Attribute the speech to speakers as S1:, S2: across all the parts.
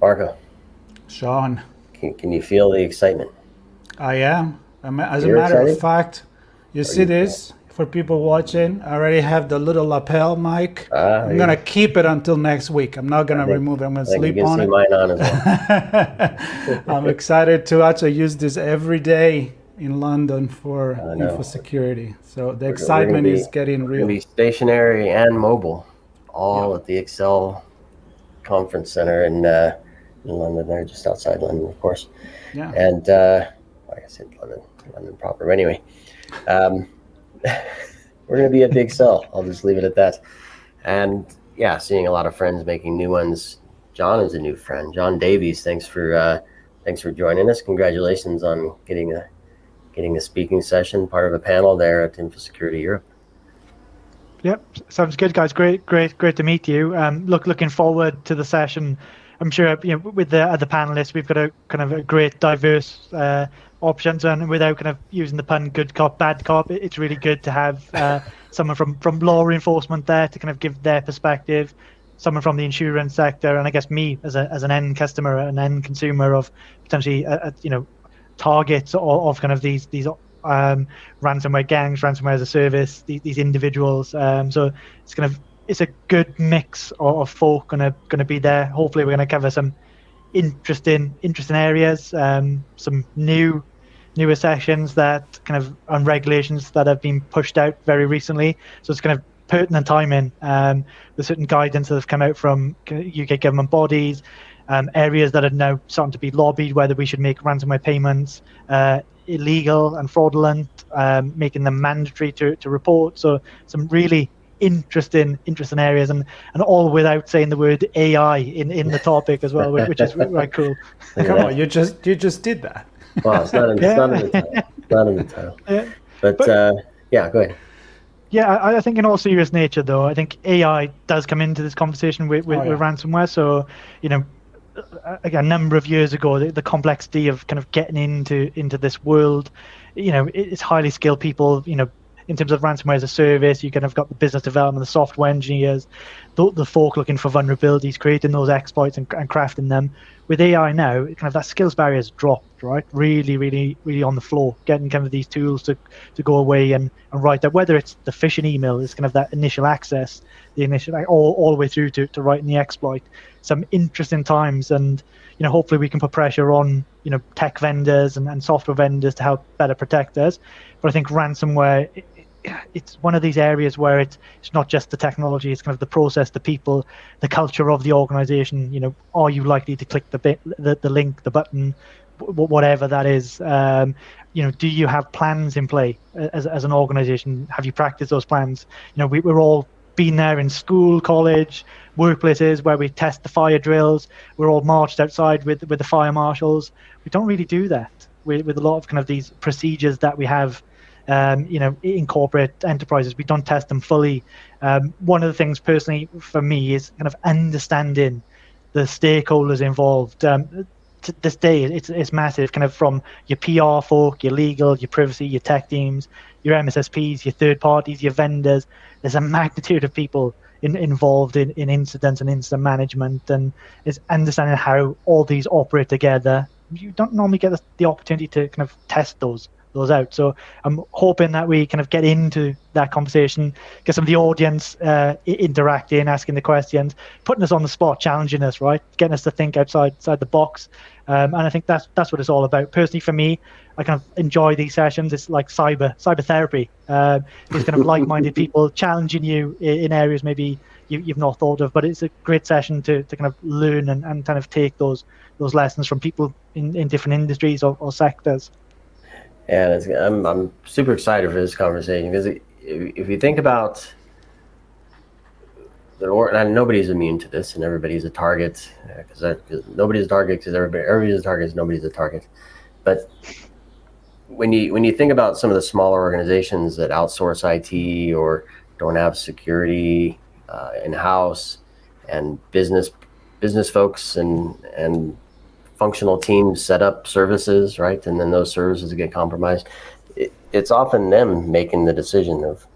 S1: Marco,
S2: Sean,
S1: can you feel the excitement?
S2: I am. As a
S1: You're
S2: matter of
S1: excited?
S2: fact, you see this for people watching. I already have the little lapel mic. I'm gonna keep it until next week. I'm not gonna remove it. I'm gonna
S1: I think you
S2: sleep
S1: can
S2: on
S1: see
S2: it.
S1: mine on as well.
S2: I'm excited to actually use this every day in London for Infosecurity. So the excitement is getting real.
S1: We're going to be stationary and mobile, all at the Excel Conference Center in London, there, just outside London, of course.
S2: Yeah.
S1: And like I said, London proper. Anyway, we're going to be at the Excel. I'll just leave it at that. And yeah, seeing a lot of friends making new ones. Jon is a new friend. Jon Davies, thanks for joining us. Congratulations on getting a speaking session, part of a panel there at Infosecurity Europe.
S3: Yep, sounds good, guys. Great to meet you. Looking forward to the session. I'm sure with the other panelists, we've got a kind of a great diverse options, and without kind of using the pun "good cop, bad cop," it's really good to have someone from law enforcement there to kind of give their perspective. Someone from the insurance sector, and I guess me as an end customer, an end consumer of potentially targets of kind of these ransomware gangs, ransomware as a service, these individuals. So it's a good mix of folk going to be there. Hopefully, we're going to cover some interesting areas, some newer sessions that kind of on regulations that have been pushed out very recently. So it's kind of pertinent timing. There's certain guidance that have come out from UK government bodies, areas that are now starting to be lobbied whether we should make ransomware payments illegal and fraudulent, making them mandatory to report. So some really interesting areas, and all without saying the word AI in the topic as well, which is really cool.
S2: Come on, you just did that.
S1: Well, it's not in the title. Yeah. But yeah, go ahead.
S3: Yeah, I think in all serious nature, though, I think AI does come into this conversation with ransomware. So, a number of years ago, the complexity of kind of getting into this world, it's highly skilled people, in terms of ransomware as a service. You kind of got the business development, the software engineers, the folk looking for vulnerabilities, creating those exploits and crafting them. With AI now, kind of that skills barrier has dropped, right? Really, really, really on the floor, getting kind of these tools to go away and write that, whether it's the phishing email, is kind of that initial access, the initial, all the way through to writing the exploit. Some interesting times, and hopefully we can put pressure on tech vendors and software vendors to help better protect us. But I think ransomware, it's one of these areas where it's not just the technology, it's kind of the process, the people, the culture of the organization. Are you likely to click the link, the button, whatever that is? Do you have plans in play as an organization? Have you practiced those plans? We're all been there in school, college, workplaces where we test the fire drills. We're all marched outside with the fire marshals. We don't really do that with a lot of kind of these procedures that we have. In corporate enterprises, we don't test them fully. One of the things personally for me is kind of understanding the stakeholders involved. To this day, it's massive, kind of from your PR folk, your legal, your privacy, your tech teams, your MSSPs, your third parties, your vendors. There's a magnitude of people involved in incidents and incident management, and it's understanding how all these operate together. You don't normally get the opportunity to kind of test those out. So I'm hoping that we kind of get into that conversation, get some of the audience interacting, asking the questions, putting us on the spot, challenging us, right? Getting us to think outside the box. And I think that's what it's all about. Personally, for me, I kind of enjoy these sessions. It's like cyber therapy. It's kind of like-minded people challenging you in areas maybe you've not thought of, but it's a great session to kind of learn and kind of take those lessons from people in different industries or sectors.
S1: Yeah, I'm super excited for this conversation, because if you think about and nobody's immune to this, and everybody's a target, because nobody's a target, because everybody's a target, nobody's a target. But when you think about some of the smaller organizations that outsource IT or don't have security in-house, and business folks and functional teams set up services, right? And then those services get compromised. It's often them making the decision of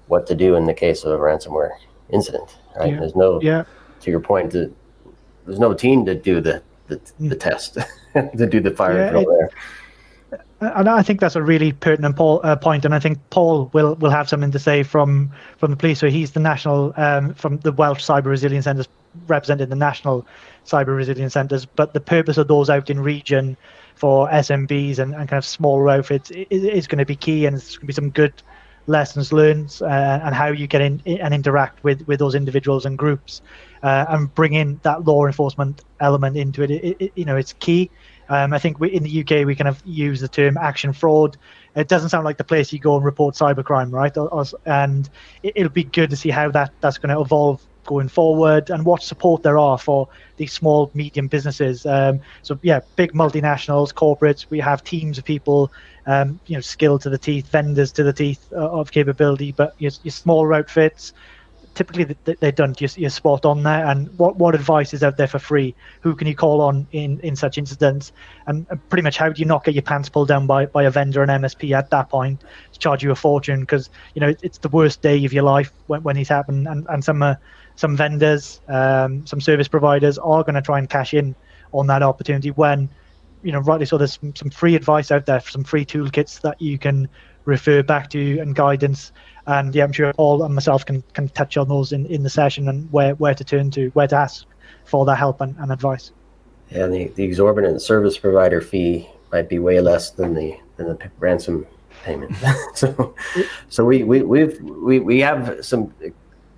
S1: what to do in the case of a ransomware incident, right?
S3: Yeah.
S1: There's no, to your point, there's no team to do the the test to do the fire drill there.
S3: And I think that's a really pertinent point, and I think Paul will have something to say from the police. So he's the national from the Welsh Cyber Resilience Centres, representing the national cyber resilience centres. But the purpose of those out in region for SMBs and kind of smaller outfits is going to be key, and it's going to be some good lessons learned and how you get in and interact with those individuals and groups, and bring in that law enforcement element into it. It's key. I think in the UK we kind of use the term action fraud. It doesn't sound like the place you go and report cybercrime, right? And it'll be good to see how that's going to evolve going forward, and what support there are for these small, medium businesses. So yeah, big multinationals, corporates, we have teams of people, skilled to the teeth, vendors to the teeth of capability. But your smaller outfits, typically they don't. You're spot on there. And what advice is out there for free? Who can you call on in such incidents? And pretty much, how do you not get your pants pulled down by a vendor and MSP at that point to charge you a fortune? Because it's the worst day of your life when these happen. And some vendors, some service providers are going to try and cash in on that opportunity when, rightly so, there's some free advice out there, some free toolkits that you can refer back to and guidance. And yeah, I'm sure Paul and myself can touch on those in the session, and where to turn to, where to ask for that help and advice.
S1: Yeah, the exorbitant service provider fee might be way less than the ransom payment. so we have some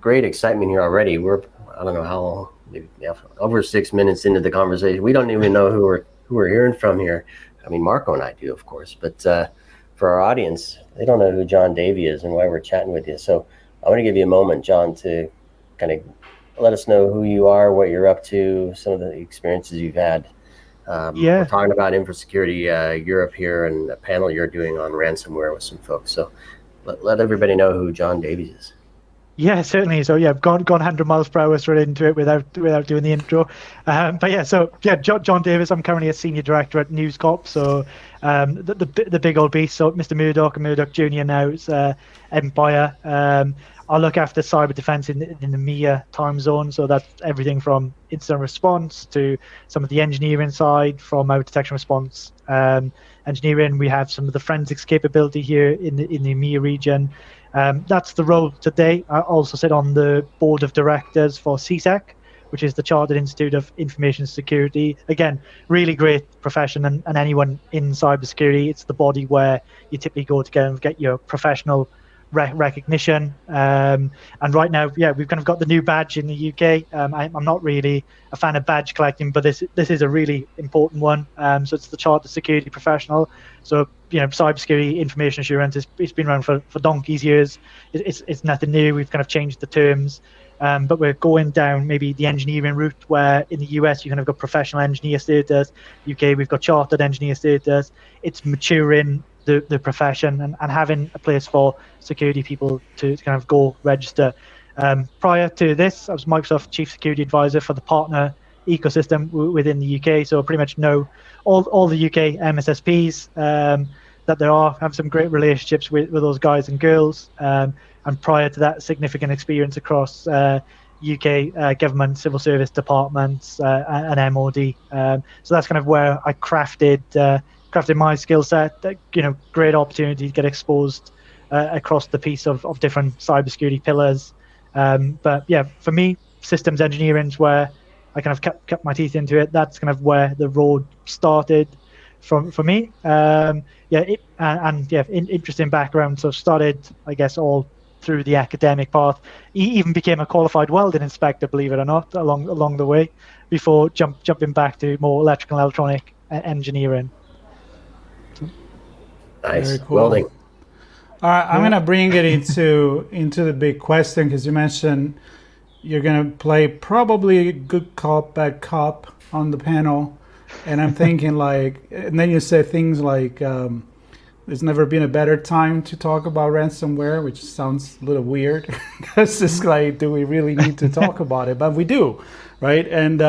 S1: great excitement here already. We're, I don't know how long, maybe over 6 minutes into the conversation. We don't even know who we're hearing from here. I mean, Marco and I do, of course, but for our audience, they don't know who Jon Davies is and why we're chatting with you. So I want to give you a moment, Jon, to kind of let us know who you are, what you're up to, some of the experiences you've had. We're talking about Infosecurity Europe here, and a panel you're doing on ransomware with some folks. So let everybody know who Jon Davies is.
S3: Yeah, certainly. So yeah, I've gone 100 miles per hour straight into it without doing the intro. But yeah, so yeah, Jon Davies. I'm currently a senior director at NewsCorp. So the big old beast. So Mr. Murdoch and Murdoch Jr. now is Empire. I look after cyber defense in the EMEA time zone. So that's everything from incident response to some of the engineering side, from our detection response engineering. We have some of the forensics capability here in the EMEA region. That's the role today. I also sit on the board of directors for CSEC, which is the Chartered Institute of Information Security. Again, really great profession, and anyone in cybersecurity, it's the body where you typically go to get your professional recognition. And right now, yeah, we've kind of got the new badge in the UK. I'm not really a fan of badge collecting, but this is a really important one. So it's the Chartered Security Professional. So cybersecurity information assurance it's been around for donkey's years. It's nothing new. We've kind of changed the terms, but we're going down maybe the engineering route, where in the US you kind of got professional engineer status. UK we've got chartered engineer status. It's maturing the profession and having a place for security people to kind of go register. Prior to this, I was Microsoft Chief Security Advisor for the partner ecosystem within the UK, so pretty much know all the UK MSSPs that there are, have some great relationships with those guys and girls, and prior to that, significant experience across UK government, civil service departments, and MOD. So that's kind of where I crafted my skill set. Great opportunity to get exposed across the piece of different cybersecurity pillars. But yeah, for me, systems engineering is where I kind of cut my teeth into it. That's kind of where the road started for me. Interesting background. So started, I guess, all through the academic path. He even became a qualified welding inspector, believe it or not, along the way, before jumping back to more electrical and electronic engineering.
S1: Nice.
S2: Very cool.
S1: Welding.
S2: All right, I'm going to bring it into the big question, because you mentioned you're going to play probably good cop, bad cop on the panel. And I'm thinking and then you say things like, there's never been a better time to talk about ransomware, which sounds a little weird. Because it's like, do we really need to talk about it? But we do, right? And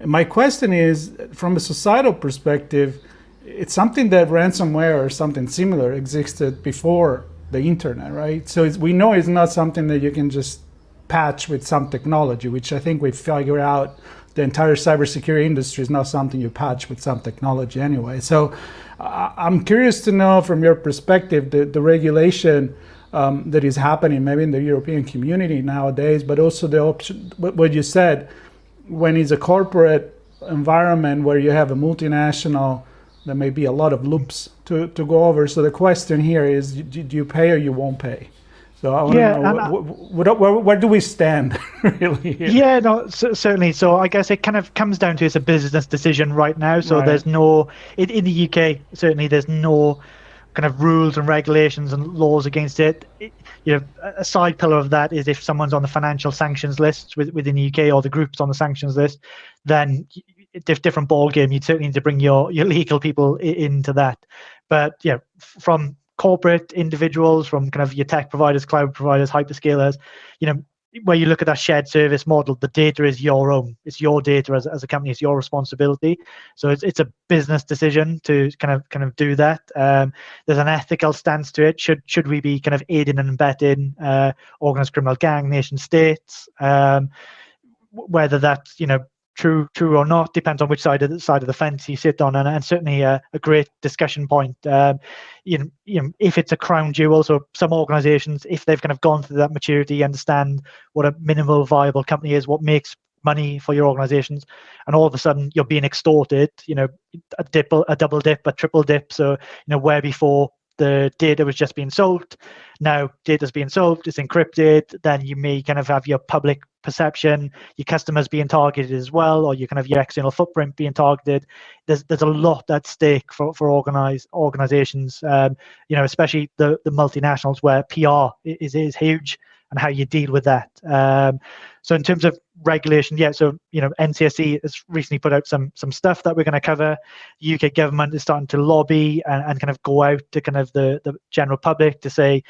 S2: my question is, from a societal perspective, it's something that ransomware or something similar existed before the internet, right? So we know it's not something that you can just patch with some technology, which I think we figured out the entire cybersecurity industry is not something you patch with some technology anyway. So I'm curious to know from your perspective the regulation that is happening maybe in the European community nowadays, but also the option, what you said, when it's a corporate environment where you have a multinational, there may be a lot of loops to go over. So the question here is, do you pay or you won't pay? So I want to know, where do we stand really here?
S3: Yeah, no, certainly. So I guess it kind of comes down to it's a business decision right now. So there's no, in the UK, certainly there's no kind of rules and regulations and laws against it. A side pillar of that is if someone's on the financial sanctions list within the UK, or the group's on the sanctions list, then different ball game. You'd certainly need to bring your legal people into that. But yeah, from corporate individuals, from kind of your tech providers, cloud providers, hyperscalers, where you look at that shared service model, the data is your own. It's your data as a company. It's your responsibility. So it's a business decision to kind of do that. There's an ethical stance to it. Should we be kind of aiding and abetting organized criminal gang, nation states? Whether that's true or not depends on which side of the fence you sit on, and certainly a great discussion point. If it's a crown jewel, so some organizations, if they've kind of gone through that maturity, understand what a minimal viable company is, what makes money for your organizations, and all of a sudden you're being extorted, a double dip, a triple dip. So where before the data was just being sold, now data's being sold, it's encrypted, then you may kind of have your public perception, your customers being targeted as well, or your external footprint being targeted. There's a lot at stake for organizations, especially the multinationals, where PR is huge, and how you deal with that. So in terms of regulation, NCSC has recently put out some stuff that we're going to cover. The UK government is starting to lobby and kind of go out to kind of the general public to say,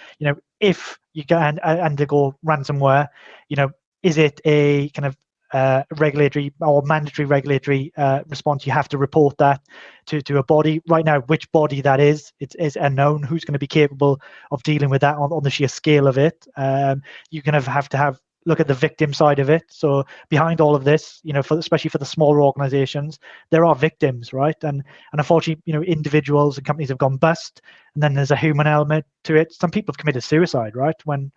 S3: if you can undergo ransomware, is it a kind of regulatory or mandatory regulatory response? You have to report that to a body. Right now, which body that is unknown. Who's going to be capable of dealing with that on the sheer scale of it? You kind of have to look at the victim side of it. So behind all of this, especially for the smaller organizations, there are victims, right? And unfortunately, individuals and companies have gone bust, and then there's a human element to it. Some people have committed suicide, right? When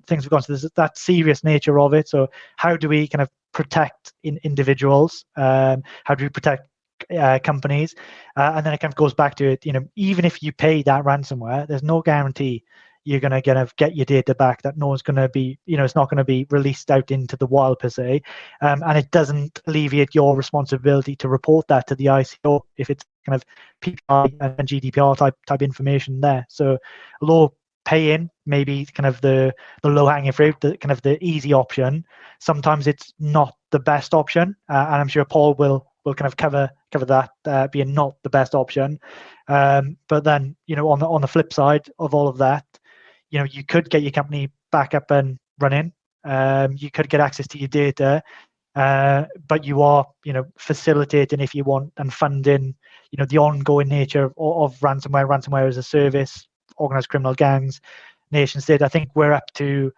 S3: things have gone to that serious nature of it. So how do we kind of protect individuals? How do we protect companies? And then it kind of goes back to it. Even if you pay that ransomware, there's no guarantee you're going to kind of get your data back, that no one's going to be, it's not going to be released out into the wild per se. And it doesn't alleviate your responsibility to report that to the ICO if it's kind of PKI and GDPR type information there. So low pay-in, maybe kind of the low-hanging fruit, the kind of the easy option. Sometimes it's not the best option, and I'm sure Paul will kind of cover that being not the best option. But then, on the flip side of all of that, you could get your company back up and running. You could get access to your data, but you are, facilitating, if you want, and funding, the ongoing nature of ransomware. Ransomware as a service, organized criminal gangs, nation state. I think we're up to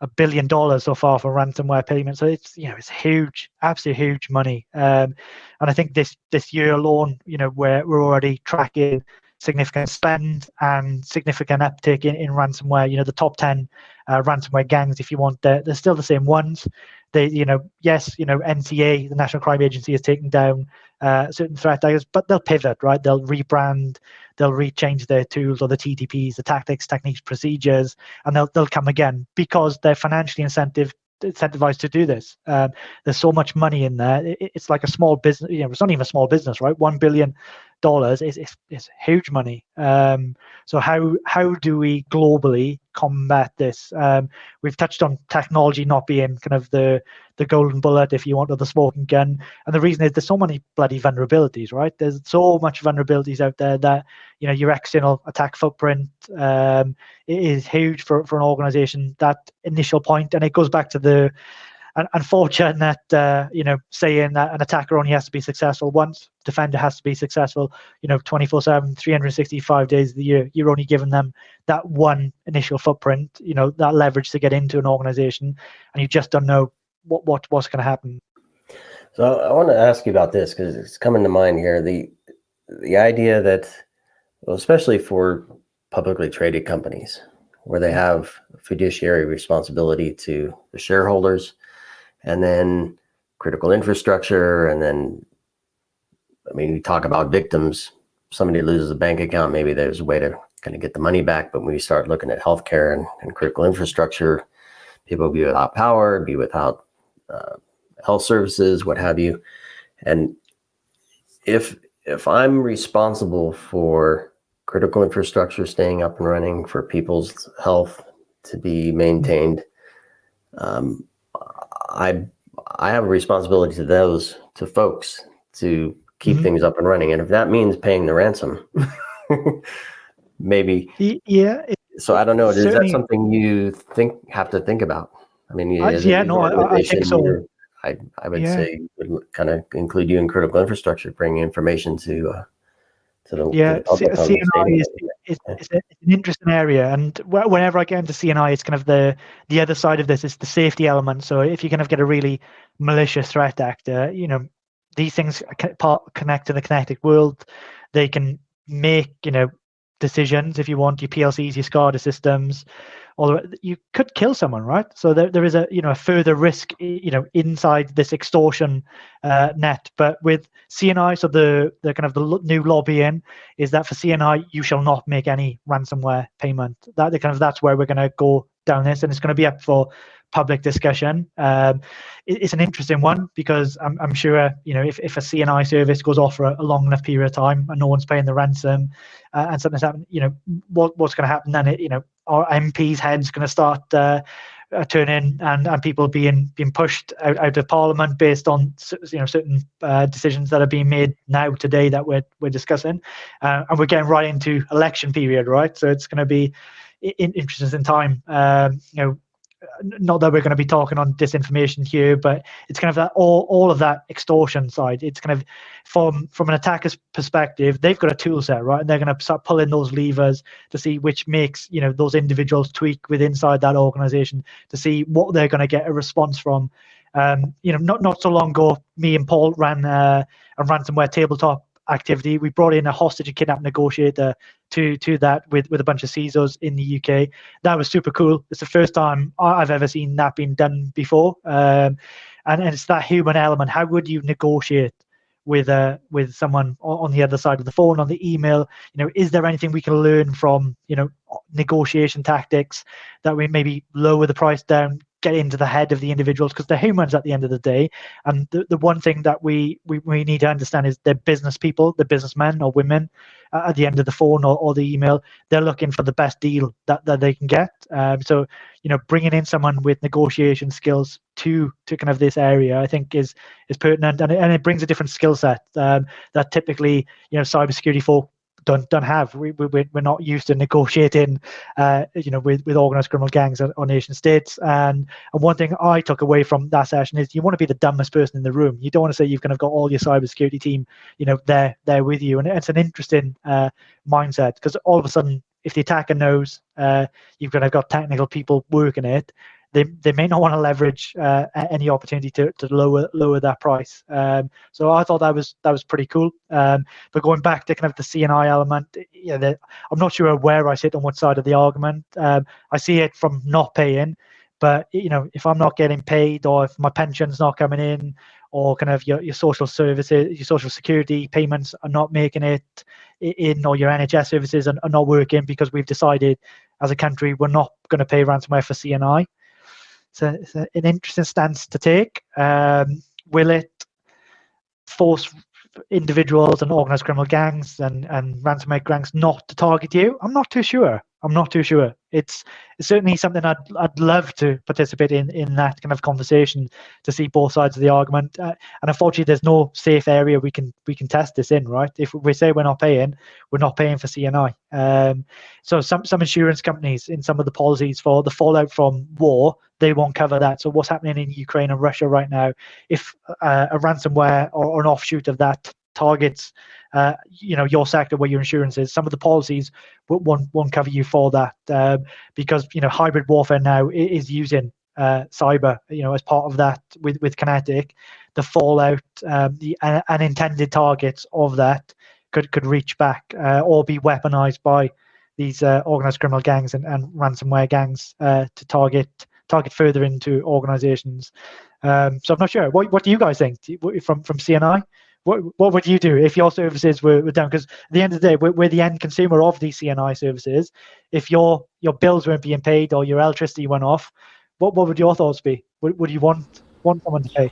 S3: $1 billion so far for ransomware payments. So it's it's huge, absolutely huge money. And I think this year alone, we're already tracking significant spend and significant uptick in ransomware. The top 10 ransomware gangs, if you want, they're still the same ones. They, NCA, the National Crime Agency, has taken down certain threat actors, but they'll pivot, right? They'll rebrand, they'll rechange their tools, or the TTPs, the tactics, techniques, procedures, and they'll come again because they're financially incentivized to do this. There's so much money in there. It's like a small business. It's not even a small business, right? $1 billion is huge money. So how do we globally combat this? We've touched on technology not being kind of the golden bullet, if you want, or the smoking gun. And the reason is there's so many bloody vulnerabilities, right? There's so much vulnerabilities out there that your external attack footprint is huge for an organization. That initial point, and it goes back to the unfortunate saying that an attacker only has to be successful once, defender has to be successful 24/7, 365 days of the year. You're only giving them that one initial footprint, that leverage to get into an organization, and you just don't know what's going to happen.
S1: So I want to ask you about this because it's coming to mind here. The idea that, well, especially for publicly traded companies, where they have fiduciary responsibility to the shareholders, and then critical infrastructure, and then, I mean, we talk about victims. Somebody loses a bank account, maybe there's a way to kind of get the money back. But when we start looking at healthcare and critical infrastructure, people will be without power, be without health services, what have you. And if I'm responsible for critical infrastructure staying up and running, for people's health to be maintained, I have a responsibility to folks to keep things up and running. And if that means paying the ransom, maybe.
S3: Yeah.
S1: So I don't know. Is that something you have to think about? I mean,
S3: I think so.
S1: I would say would kind of include you in critical infrastructure, bringing information to the public.
S3: CNI is an interesting area, and whenever I get into CNI, it's kind of the other side of this is the safety element. So if you kind of get a really malicious threat actor, these things connect to the kinetic world. They can make decisions if you want, your PLCs, your SCADA systems. Although you could kill someone, right? So there is a further risk inside this extortion net. But with CNI, so the kind of the new lobbying is that for CNI you shall not make any ransomware payment. That's where we're going to go down this, and it's going to be up for public discussion. It's an interesting one because I'm sure if a CNI service goes off for a long enough period of time and no one's paying the ransom and something's happened, what's going to happen then? Our MPs' heads going to start turning and people being pushed out of Parliament based on certain decisions that are being made now today that we're discussing, and we're getting right into election period, right? So it's going to be interesting time. Not that we're going to be talking on disinformation here, but it's kind of that all of that extortion side. It's kind of from an attacker's perspective, they've got a tool set, right? And they're going to start pulling those levers to see which makes those individuals tweak with inside that organization to see what they're going to get a response from. Not so long ago, me and Paul ran a ransomware tabletop activity. We brought in a hostage and kidnap negotiator to that with a bunch of CISOs in the UK. That was super cool. It's the first time I've ever seen that being done before, and it's that human element. How would you negotiate with someone on the other side of the phone, on the email? Is there anything we can learn from negotiation tactics that we maybe lower the price down, get into the head of the individuals, because they're humans at the end of the day. And the one thing that we need to understand is they're business people, they're businessmen or women at the end of the phone or the email. They're looking for the best deal that they can get. So bringing in someone with negotiation skills to kind of this area, I think is pertinent, and it brings a different skill set that typically cybersecurity folk don't have. We're not used to negotiating with organized criminal gangs or nation states. And one thing I took away from that session is you want to be the dumbest person in the room. You don't want to say you've kind of got all your cybersecurity team there with you. And it's an interesting mindset, because all of a sudden, if the attacker knows you've kind of got technical people working it, they may not want to leverage any opportunity to lower that price. So I thought that was pretty cool. But going back to kind of the CNI element, I'm not sure where I sit on what side of the argument. I see it from not paying, but if I'm not getting paid, or if my pension's not coming in, or kind of your social services, your social security payments are not making it in, or your NHS services are not working because we've decided as a country we're not going to pay ransomware for CNI. So it's an interesting stance to take. Will it force individuals and organized criminal gangs and ransomware gangs not to target you? I'm not too sure. It's certainly something I'd love to participate in that kind of conversation, to see both sides of the argument. And unfortunately, there's no safe area we can test this in, right? If we say we're not paying for CNI. So some insurance companies, in some of the policies for the fallout from war, they won't cover that. So what's happening in Ukraine and Russia right now, if a ransomware or an offshoot of that targets your sector where your insurance is, some of the policies won't cover you for that, because hybrid warfare now is using cyber as part of that with Kinetic. the fallout, the unintended targets of that could reach back or be weaponized by these organized criminal gangs and ransomware gangs to target further into organizations. So I'm not sure. What do you guys think from CNI? What would you do if your services were down? Because at the end of the day, we're the end consumer of these CNI services. If your bills weren't being paid or your electricity went off, what would your thoughts be? Would you want someone to pay?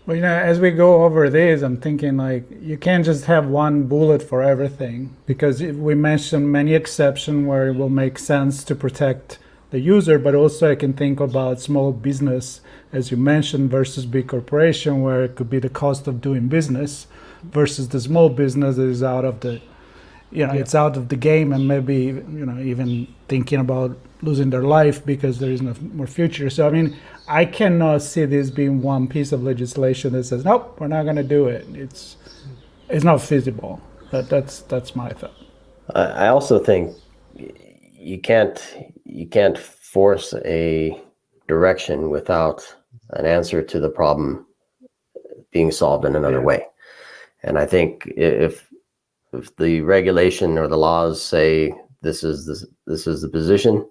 S2: Well, as we go over this, I'm thinking like you can't just have one bullet for everything, because we mentioned many exceptions where it will make sense to protect the user, but also I can think about small business, as you mentioned, versus big corporation, where it could be the cost of doing business versus the small business that is out of the, it's out of the game, and maybe, even thinking about losing their life because there is no more future. So, I mean, I cannot see this being one piece of legislation that says, nope, we're not going to do it. It's not feasible. That's my thought.
S1: I also think you can't force a direction without an answer to the problem being solved in another way. And I think if the regulation or the laws say this is the position,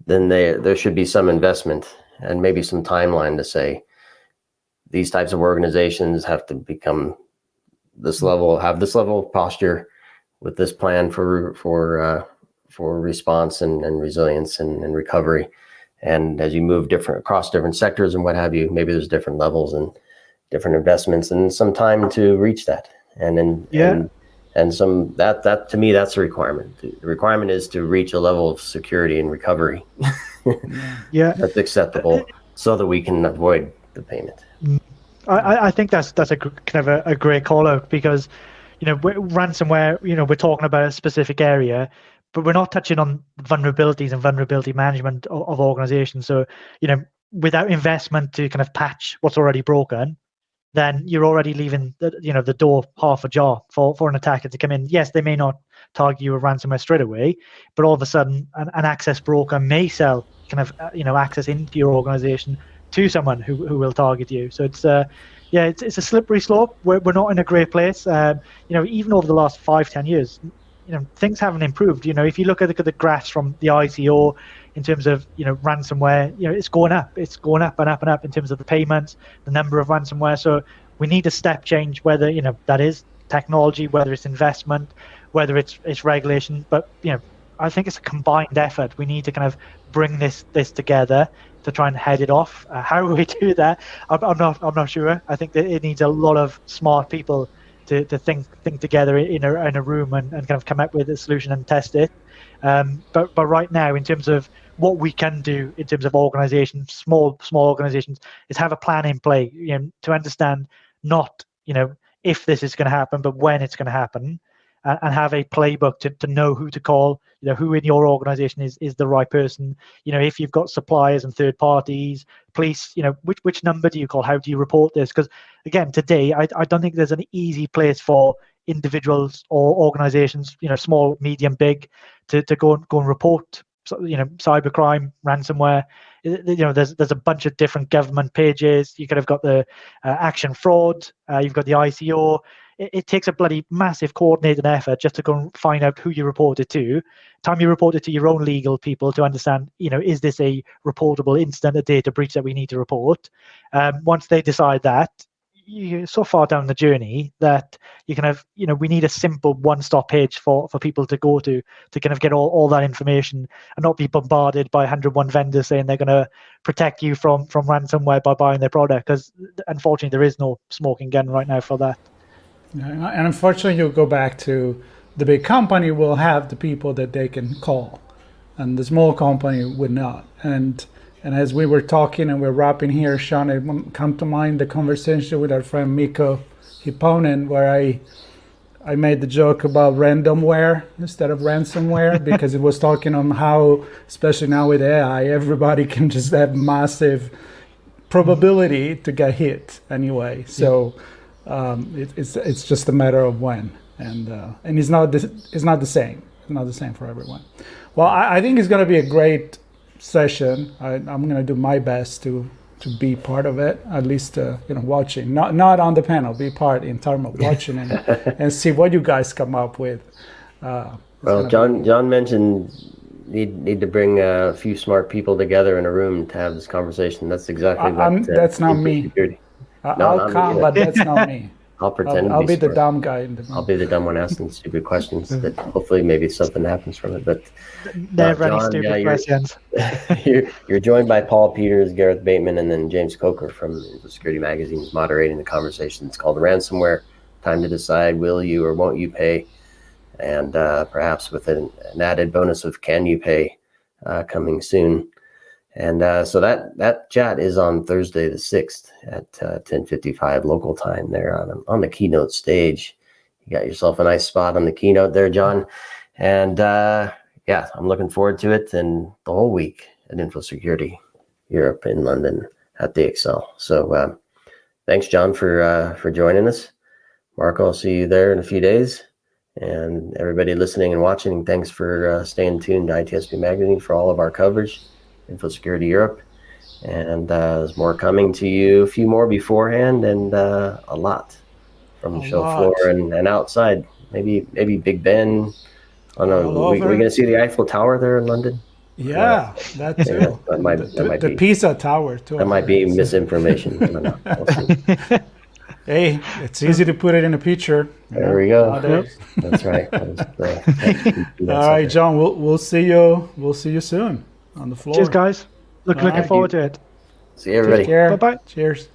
S1: then there should be some investment and maybe some timeline to say these types of organizations have to become this level, have this level of posture with this plan for response and resilience and recovery. And as you move across different sectors and what have you, maybe there's different levels and different investments and some time to reach that. And some that to me, that's the requirement. The requirement is to reach a level of security and recovery that's acceptable, so that we can avoid the payment.
S3: I think that's a kind of a great call out, because ransomware, we're talking about a specific area, but we're not touching on vulnerabilities and vulnerability management of organizations. So without investment to kind of patch what's already broken, then you're already leaving the door half ajar for an attacker to come in. Yes, they may not target you with ransomware straight away, but all of a sudden an access broker may sell kind of access into your organization to someone who will target you. So it's a slippery slope. We're not in a great place. Even over the last 5-10 years, things haven't improved. If you look at the graphs from the ICO in terms of ransomware, it's going up. It's going up and up and up in terms of the payments, the number of ransomware. So we need a step change, whether that is technology, whether it's investment, whether it's regulation. But I think it's a combined effort. We need to kind of bring this together to try and head it off. How we do that, I'm not sure. I think that it needs a lot of smart people to think together in a room and kind of come up with a solution and test it. But right now, in terms of what we can do in terms of organizations, small organizations, is have a plan in play, to understand not if this is going to happen, but when it's going to happen, and have a playbook to know who to call, who in your organization is the right person. If you've got suppliers and third parties, police, which number do you call? How do you report this? Because again, today, I don't think there's an easy place for individuals or organizations, small, medium, big, to go and report, cybercrime, ransomware. There's a bunch of different government pages. You could have got the action fraud. You've got the ICO. It takes a bloody massive coordinated effort just to go and find out who you report it to. Time you report it to your own legal people to understand, is this a reportable incident, a data breach that we need to report? Once they decide that, you're so far down the journey that you can have, we need a simple one-stop page for people to go to kind of get all that information and not be bombarded by 101 vendors saying they're going to protect you from ransomware by buying their product, because unfortunately there is no smoking gun right now for that.
S2: And unfortunately, you go back to the big company will have the people that they can call, and the small company would not. And as we were talking and we're wrapping here, Sean, it come to mind the conversation with our friend Mikko Hipponen, where I made the joke about randomware instead of ransomware, because it was talking on how, especially now with AI, everybody can just have massive probability to get hit anyway. So it's just a matter of when, and it's not the same. It's not the same for everyone. Well, I think it's going to be a great session. I'm going to do my best to to be part of it, at least watching, not on the panel, be part in terms of watching and see what you guys come up with.
S1: Well, John mentioned need to bring a few smart people together in a room to have this conversation. That's exactly what.
S2: That's not me. I'll come, but that's not me.
S1: I'll pretend.
S2: I'll be the dumb guy in the room.
S1: I'll be the dumb one asking stupid questions. That hopefully maybe something happens from it. But
S3: never any stupid questions.
S1: You're joined by Paul Peters, Gareth Bateman, and then James Coker from Infosecurity Magazine moderating the conversation. It's called Ransomware: Time to Decide Will You or Won't You Pay, and perhaps with an added bonus of Can You Pay coming soon. And so that chat is on Thursday the 6th at 10:55 local time there on the keynote stage. You got yourself a nice spot on the keynote there, John. And I'm looking forward to it and the whole week at Infosecurity Europe in London at the Excel. So thanks, John, for joining us. Marco, I'll see you there in a few days. And everybody listening and watching, thanks for staying tuned to ITSP Magazine for all of our coverage. Infosecurity Europe, and there's more coming to you, a few more beforehand, and a lot from the show floor and outside. Maybe Big Ben. I don't know. We're going to see the Eiffel Tower there in London.
S2: Yeah, that too.
S1: Yeah, that might
S2: the
S1: be
S2: Pisa Tower too.
S1: That might be misinformation. I don't know. We'll see.
S2: Hey, it's easy to put it in a picture.
S1: There we go.
S2: Nowadays.
S1: That's right.
S2: All right, John. We'll see you. We'll see you soon on the floor.
S3: Cheers, guys. Looking forward to it.
S1: See you, everybody.
S2: Take care.
S3: Bye-bye.
S2: Cheers.